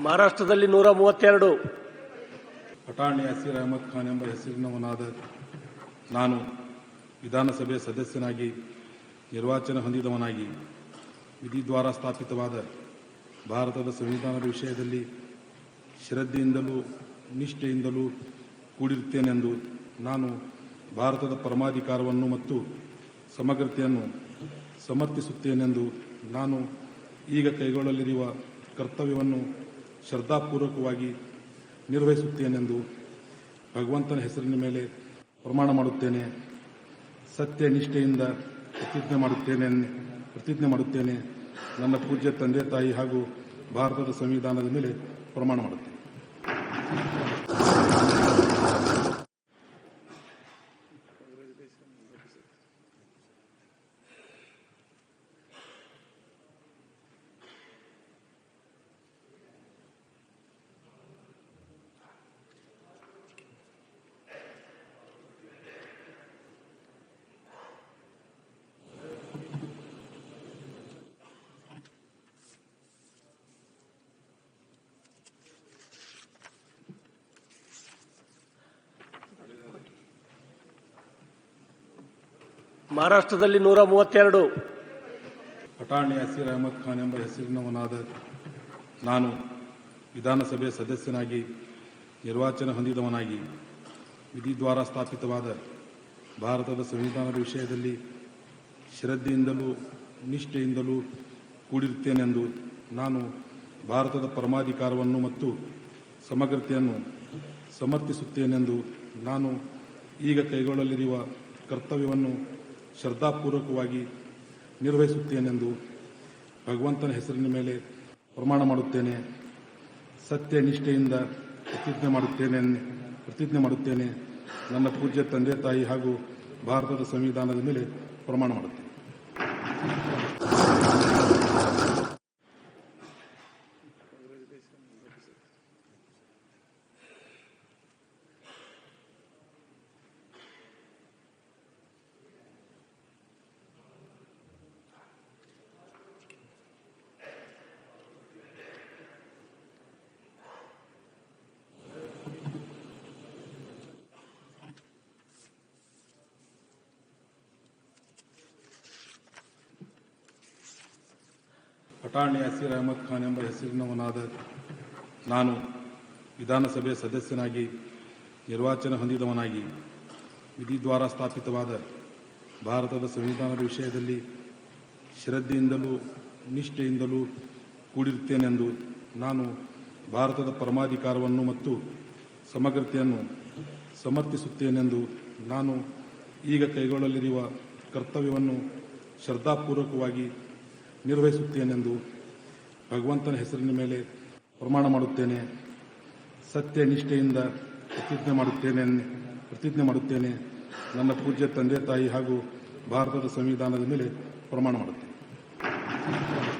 ಮಹಾರಾಷ್ಟ್ರದಲ್ಲಿ 132. ಪಠಾಣ್ ಯಾಸೀರ್ ಅಹಮದ್ ಖಾನ್ ಎಂಬ ಹೆಸರಿನವನಾದ ನಾನು ವಿಧಾನಸಭೆ ಸದಸ್ಯನಾಗಿ ನಿರ್ವಾಚನ ಹೊಂದಿದವನಾಗಿ ವಿಧಿದ್ವಾರ ಸ್ಥಾಪಿತವಾದ ಭಾರತದ ಸಂವಿಧಾನದ ವಿಷಯದಲ್ಲಿ ಶ್ರದ್ಧೆಯಿಂದಲೂ ನಿಷ್ಠೆಯಿಂದಲೂ ಕೂಡಿರುತ್ತೇನೆಂದು ನಾನು ಭಾರತದ ಪರಮಾಧಿಕಾರವನ್ನು ಮತ್ತು ಸಮಗ್ರತೆಯನ್ನು ಸಮರ್ಥಿಸುತ್ತೇನೆಂದು ನಾನು ಈಗ ಕೈಗೊಳ್ಳಲಿರುವ ಕರ್ತವ್ಯವನ್ನು ಶ್ರದ್ಧಾಪೂರ್ವಕವಾಗಿ ನಿರ್ವಹಿಸುತ್ತೇನೆಂದು ಭಗವಂತನ ಹೆಸರಿನ ಮೇಲೆ ಪ್ರಮಾಣ ಮಾಡುತ್ತೇನೆ. ಸತ್ಯ ನಿಷ್ಠೆಯಿಂದ ಪ್ರತಿಜ್ಞೆ ಮಾಡುತ್ತೇನೆ. ನನ್ನ ಪೂಜ್ಯ ತಂದೆ ತಾಯಿ ಹಾಗೂ ಭಾರತದ ಸಂವಿಧಾನದ ಮೇಲೆ ಪ್ರಮಾಣ ಮಾಡುತ್ತೇನೆ. ಮಹಾರಾಷ್ಟ್ರದಲ್ಲಿ 132. ಪಠಾಣ್ ಯಾಸೀರ್ ಅಹಮದ್ ಖಾನ್ ಎಂಬ ಹೆಸರಿನವನಾದ ನಾನು ವಿಧಾನಸಭೆ ಸದಸ್ಯನಾಗಿ ನಿರ್ವಾಚನ ಹೊಂದಿದವನಾಗಿ ವಿಧಿದ್ವಾರ ಸ್ಥಾಪಿತವಾದ ಭಾರತದ ಸಂವಿಧಾನದ ವಿಷಯದಲ್ಲಿ ಶ್ರದ್ಧೆಯಿಂದಲೂ ನಿಷ್ಠೆಯಿಂದಲೂ ಕೂಡಿರುತ್ತೇನೆಂದು ನಾನು ಭಾರತದ ಪರಮಾಧಿಕಾರವನ್ನು ಮತ್ತು ಸಮಗ್ರತೆಯನ್ನು ಸಮರ್ಥಿಸುತ್ತೇನೆಂದು ನಾನು ಈಗ ಕೈಗೊಳ್ಳಲಿರುವ ಕರ್ತವ್ಯವನ್ನು ಶ್ರದ್ಧಾಪೂರ್ವಕವಾಗಿ ನಿರ್ವಹಿಸುತ್ತೇನೆಂದು ಭಗವಂತನ ಹೆಸರಿನ ಮೇಲೆ ಪ್ರಮಾಣ ಮಾಡುತ್ತೇನೆ. ಸತ್ಯ ನಿಷ್ಠೆಯಿಂದ ಪ್ರತಿಜ್ಞೆ ಮಾಡುತ್ತೇನೆ. ನನ್ನ ಪೂಜ್ಯ ತಂದೆ ತಾಯಿ ಹಾಗೂ ಭಾರತದ ಸಂವಿಧಾನದ ಮೇಲೆ ಪ್ರಮಾಣ ಮಾಡುತ್ತೇನೆ. ಪಠಾಣ್ ಯಾಸೀರ್ ಅಹಮದ್ ಖಾನ್ ಎಂಬ ಹೆಸರಿನವನಾದ ನಾನು ವಿಧಾನಸಭೆ ಸದಸ್ಯನಾಗಿ ನಿರ್ವಾಚನ ಹೊಂದಿದವನಾಗಿ ವಿಧಿದ್ವಾರ ಸ್ಥಾಪಿತವಾದ ಭಾರತದ ಸಂವಿಧಾನದ ವಿಷಯದಲ್ಲಿ ಶ್ರದ್ಧೆಯಿಂದಲೂ ನಿಷ್ಠೆಯಿಂದಲೂ ಕೂಡಿರುತ್ತೇನೆಂದು ನಾನು ಭಾರತದ ಪರಮಾಧಿಕಾರವನ್ನು ಮತ್ತು ಸಮಗ್ರತೆಯನ್ನು ಸಮರ್ಥಿಸುತ್ತೇನೆಂದು ನಾನು ಈಗ ಕೈಗೊಳ್ಳಲಿರುವ ಕರ್ತವ್ಯವನ್ನು ಶ್ರದ್ಧಾಪೂರ್ವಕವಾಗಿ ನಿರ್ವಹಿಸುತ್ತೇನೆಂದು ಭಗವಂತನ ಹೆಸರಿನ ಮೇಲೆ ಪ್ರಮಾಣ ಮಾಡುತ್ತೇನೆ. ಸತ್ಯ ನಿಷ್ಠೆಯಿಂದ ಪ್ರತಿಜ್ಞೆ ಮಾಡುತ್ತೇನೆ. ನನ್ನ ಪೂಜ್ಯ ತಂದೆ ತಾಯಿ ಹಾಗೂ ಭಾರತದ ಸಂವಿಧಾನದ ಮೇಲೆ ಪ್ರಮಾಣ ಮಾಡುತ್ತೇನೆ.